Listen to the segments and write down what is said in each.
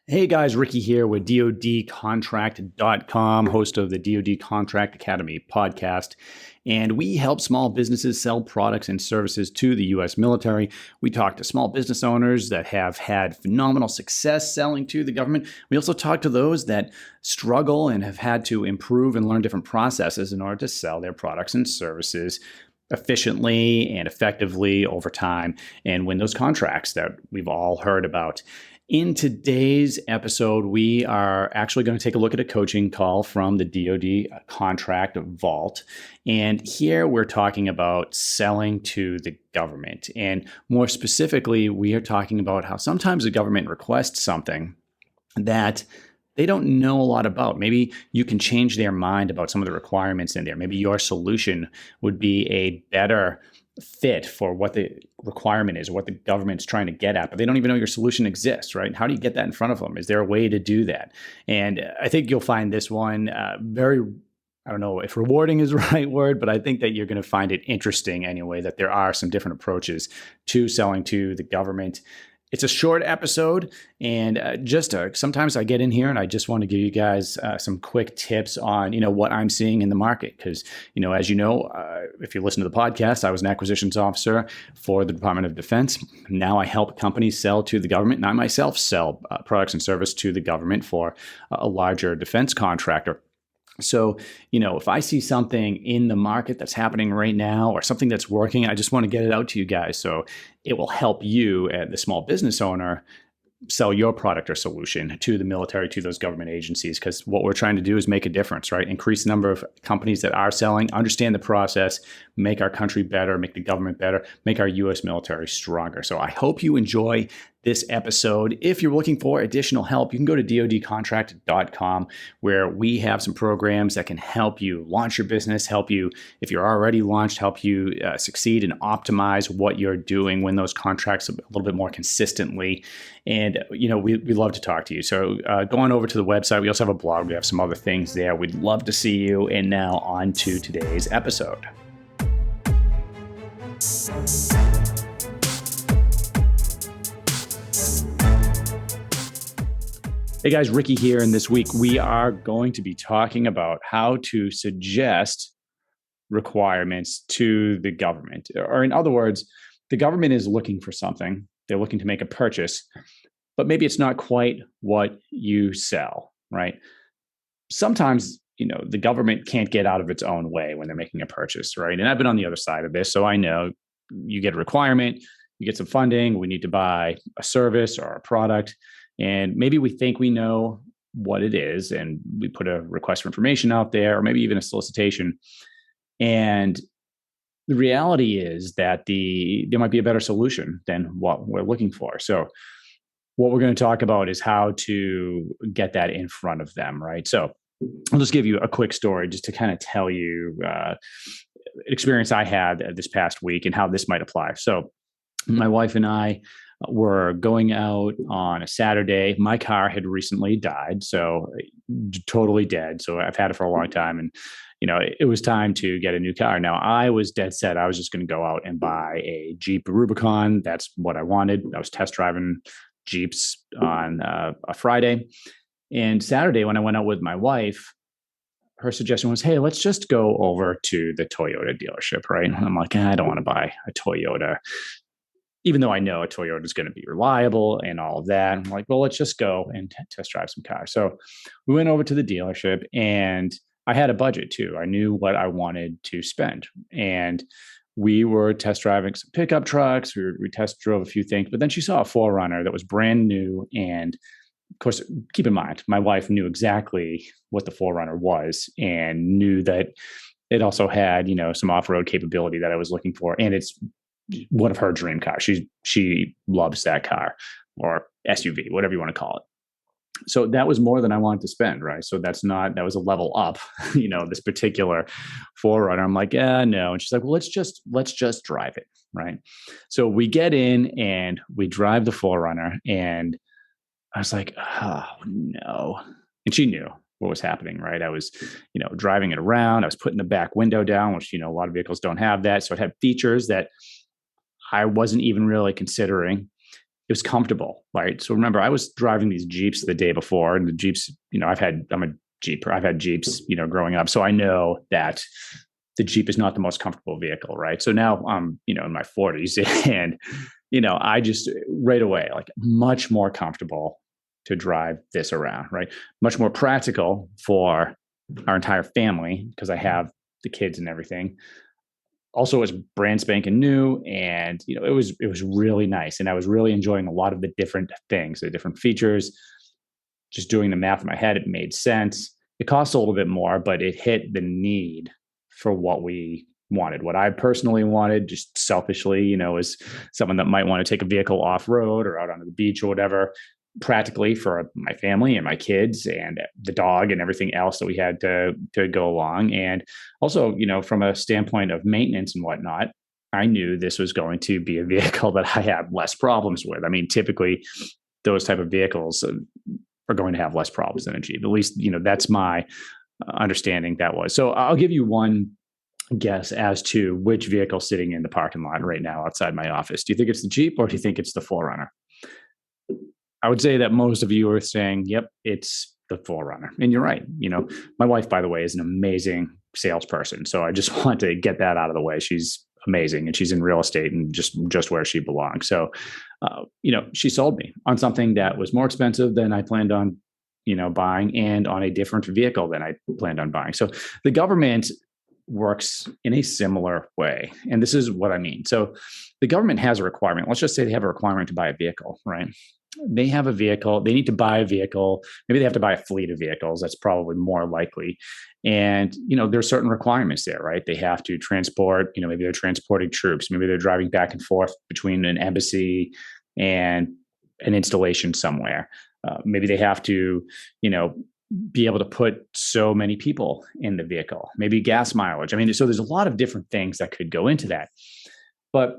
Hey guys, Ricky here with DoDContract.com, host of the DoD Contract Academy podcast. And we help small businesses sell products and services to the U.S. military. We talk to small business owners that have had phenomenal success selling to the government. We also talk to those that struggle and have had to improve and learn different processes in order to sell their products and services efficiently and effectively over time and win those contracts that we've all heard about. In today's episode, we are actually going to take a look at a coaching call from the DoD Contract Vault. And here we're talking about selling to the government. And more specifically, we are talking about how sometimes the government requests something that they don't know a lot about. Maybe you can change their mind about some of the requirements in there. Maybe your solution would be a better fit for what the requirement is, or what the government's trying to get at, but they don't even know your solution exists, right? How do you get that in front of them? Is there a way to do that? And I think you'll find this one very, I don't know if rewarding is the right word, but I think that you're going to find it interesting anyway, that there are some different approaches to selling to the government. It's a short episode, and sometimes I get in here and I just want to give you guys some quick tips on, what I'm seeing in the market. Because, as you know, if you listen to the podcast, I was an acquisitions officer for the Department of Defense. Now I help companies sell to the government, and I myself sell products and service to the government for a larger defense contractor. So, if I see something in the market that's happening right now or something that's working, I just want to get it out to you guys so it will help you, the small business owner, sell your product or solution to the military, to those government agencies, because what we're trying to do is make a difference, right? Increase the number of companies that are selling, understand the process, make our country better, make the government better, make our U.S. military stronger. So I hope you enjoy this episode. If you're looking for additional help, you can go to DoDContract.com, where we have some programs that can help you launch your business, help you, if you're already launched, help you succeed and optimize what you're doing, win those contracts a little bit more consistently. And, we love to talk to you. So go on over to the website. We also have a blog. We have some other things there. We'd love to see you. And now on to today's episode. Hey guys, Ricky here, and this week we are going to be talking about how to suggest requirements to the government. Or in other words, the government is looking for something. They're looking to make a purchase, but maybe it's not quite what you sell, right? Sometimes, the government can't get out of its own way when they're making a purchase, right? And I've been on the other side of this, so I know you get a requirement, you get some funding, we need to buy a service or a product. And maybe we think we know what it is, and we put a request for information out there, or maybe even a solicitation. And the reality is that there might be a better solution than what we're looking for. So what we're going to talk about is how to get that in front of them, right? So I'll just give you a quick story just to kind of tell you experience I had this past week and how this might apply. So my wife and I were going out on a Saturday. My car had recently died, so totally dead. So I've had it for a long time, and it was time to get a new car. Now I was dead set. I was just going to go out and buy a Jeep Rubicon. That's what I wanted. I was test driving Jeeps on a Friday, and Saturday when I went out with my wife, her suggestion was, "Hey, let's just go over to the Toyota dealership." Right? And I'm like, I don't want to buy a Toyota, even though I know a Toyota is going to be reliable and all of that. I'm like, well, let's just go and test drive some cars. So we went over to the dealership, and I had a budget too. I knew what I wanted to spend. And we were test driving some pickup trucks. We test drove a few things, but then she saw a 4Runner that was brand new. And of course, keep in mind, my wife knew exactly what the 4Runner was and knew that it also had, some off-road capability that I was looking for. And it's one of her dream cars. She loves that car, or SUV, whatever you want to call it. So that was more than I wanted to spend, right? So that was a level up, this particular 4Runner. I'm like, no. And she's like, well, let's just drive it, right? So we get in and we drive the 4Runner, and I was like, oh no. And she knew what was happening, right? I was, driving it around. I was putting the back window down, which, a lot of vehicles don't have that. So it had features that I wasn't even really considering. it was comfortable, right? So remember, I was driving these Jeeps the day before, and the Jeeps, I'm a Jeeper. I've had Jeeps, growing up. So I know that the Jeep is not the most comfortable vehicle, right? So now I'm, in my 40s and, I just right away, like much more comfortable to drive this around, right? Much more practical for our entire family because I have the kids and everything. Also, it was brand spanking new, and it was really nice, and I was really enjoying a lot of the different things, the different features. Just doing the math in my head, it made sense. It cost a little bit more, but it hit the need for what we wanted. What I personally wanted, just selfishly, as someone that might want to take a vehicle off road or out on the beach or whatever, practically for my family and my kids and the dog and everything else that we had to go along. And also, from a standpoint of maintenance and whatnot, I knew this was going to be a vehicle that I had less problems with. I mean, typically those type of vehicles are going to have less problems than a Jeep. At least, that's my understanding that was. So I'll give you one guess as to which vehicle sitting in the parking lot right now outside my office. Do you think it's the Jeep or do you think it's the 4Runner? I would say that most of you are saying, yep, it's the 4Runner. And you're right. My wife, by the way, is an amazing salesperson. So I just want to get that out of the way. She's amazing and she's in real estate and just where she belongs. So, she sold me on something that was more expensive than I planned on, buying, and on a different vehicle than I planned on buying. So the government works in a similar way. And this is what I mean. So the government has a requirement. Let's just say they have a requirement to buy a vehicle, right? They have a vehicle, they need to buy a vehicle. Maybe they have to buy a fleet of vehicles. That's probably more likely. And, there's certain requirements there, right? They have to transport, maybe they're transporting troops. Maybe they're driving back and forth between an embassy and an installation somewhere. Maybe they have to, be able to put so many people in the vehicle, maybe gas mileage. I mean, so there's a lot of different things that could go into that. But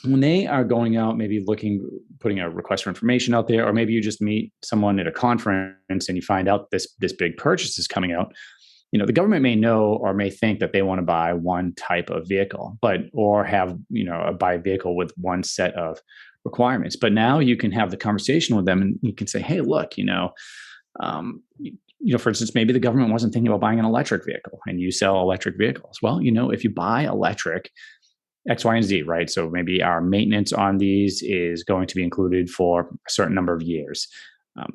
when they are going out, maybe putting a request for information out there, or maybe you just meet someone at a conference and you find out this big purchase is coming out, the government may know or may think that they want to buy one type of vehicle, or have, buy a vehicle with one set of requirements. But now you can have the conversation with them and you can say, hey, look, for instance, maybe the government wasn't thinking about buying an electric vehicle and you sell electric vehicles. Well, if you buy electric, X, Y, and Z, right? So maybe our maintenance on these is going to be included for a certain number of years.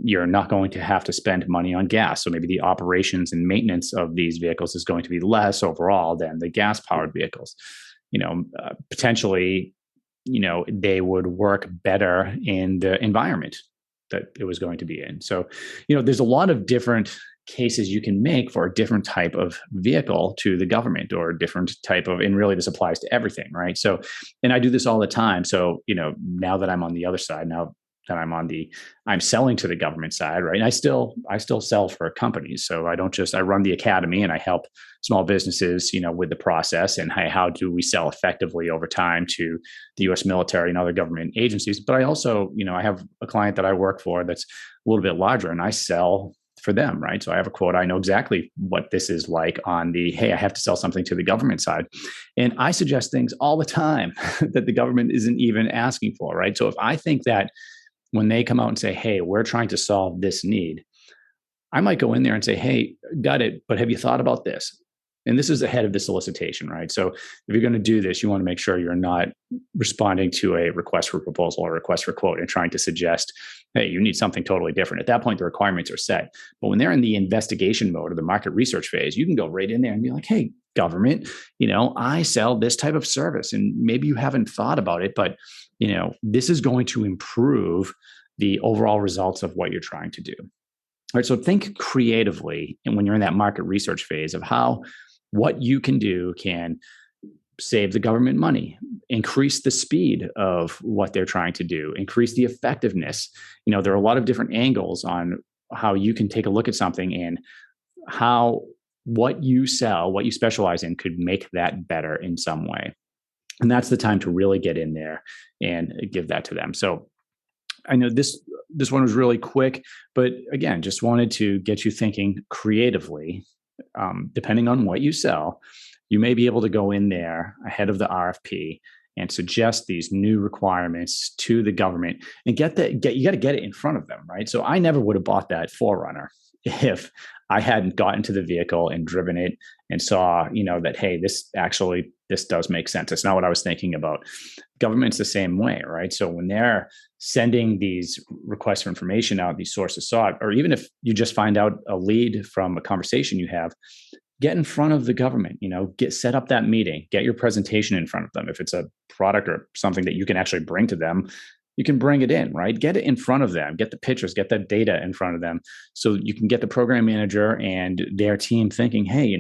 You're not going to have to spend money on gas. So maybe the operations and maintenance of these vehicles is going to be less overall than the gas-powered vehicles. Potentially, they would work better in the environment that it was going to be in. So, there's a lot of different cases you can make for a different type of vehicle to the government, or a different type of, and really this applies to everything, right? So, and I do this all the time. So, now that I'm on the other side, now that I'm selling to the government side, right? And I still sell for companies. So I run the academy and I help small businesses, with the process and how do we sell effectively over time to the U.S. military and other government agencies. But I also, I have a client that I work for that's a little bit larger and I sell for them, right? So I have a quote. I know exactly what this is like on hey, I have to sell something to the government side. And I suggest things all the time that the government isn't even asking for, right? So if I think that when they come out and say, hey, we're trying to solve this need, I might go in there and say, hey, got it, but have you thought about this? And this is ahead of the solicitation, right? So if you're going to do this, you want to make sure you're not responding to a request for proposal or request for quote and trying to suggest, hey, you need something totally different. At that point, the requirements are set. But when they're in the investigation mode or the market research phase, you can go right in there and be like, hey, government, I sell this type of service. And maybe you haven't thought about it, but this is going to improve the overall results of what you're trying to do. All right. So think creatively. And when you're in that market research phase of what you can do can save the government money, increase the speed of what they're trying to do, increase the effectiveness. There are a lot of different angles on how you can take a look at something and how what you sell, what you specialize in could make that better in some way. And that's the time to really get in there and give that to them. So I know this one was really quick, but again, just wanted to get you thinking creatively. Depending on what you sell, you may be able to go in there ahead of the RFP and suggest these new requirements to the government and you got to get it in front of them, right? So I never would have bought that 4Runner if I hadn't gotten to the vehicle and driven it and saw, that, hey, this does make sense. It's not what I was thinking about. Government's the same way, right? So when they're sending these requests for information out, these sources sought, or even if you just find out a lead from a conversation you have, get in front of the government, set up that meeting, get your presentation in front of them. If it's a product or something that you can actually bring to them, you can bring it in, right? Get it in front of them, get the pictures, get the data in front of them so you can get the program manager and their team thinking, hey,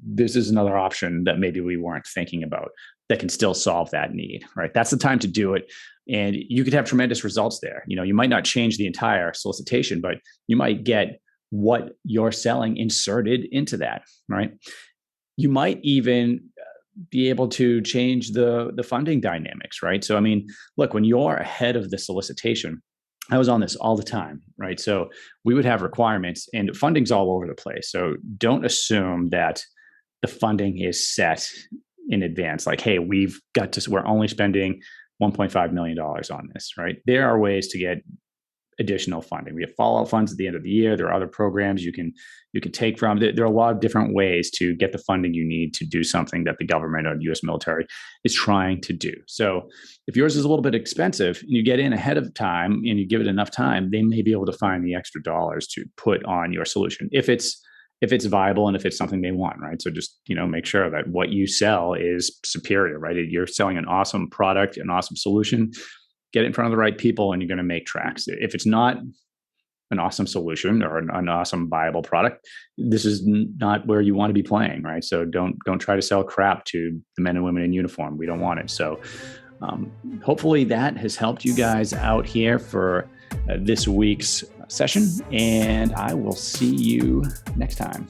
this is another option that maybe we weren't thinking about that can still solve that need, right? That's the time to do it. And you could have tremendous results there. You might not change the entire solicitation, but you might get what you're selling inserted into that, right? You might even be able to change the funding dynamics, right? So, look, when you're ahead of the solicitation, I was on this all the time, right? So we would have requirements and funding's all over the place. So don't assume that the funding is set in advance. Like, hey, we're only spending $1.5 million on this, right? There are ways to get additional funding. We have follow-up funds at the end of the year. There are other programs you can take from. There are a lot of different ways to get the funding you need to do something that the government or the U.S. military is trying to do. So if yours is a little bit expensive and you get in ahead of time and you give it enough time, they may be able to find the extra dollars to put on your solution if it's viable and if it's something they want, right? So just, make sure that what you sell is superior, right? You're selling an awesome product, an awesome solution. Get it in front of the right people and you're going to make tracks. If it's not an awesome solution or an awesome viable product, this is not where you want to be playing, right? So don't try to sell crap to the men and women in uniform. We don't want it. So hopefully that has helped you guys out here for this week's session, and I will see you next time.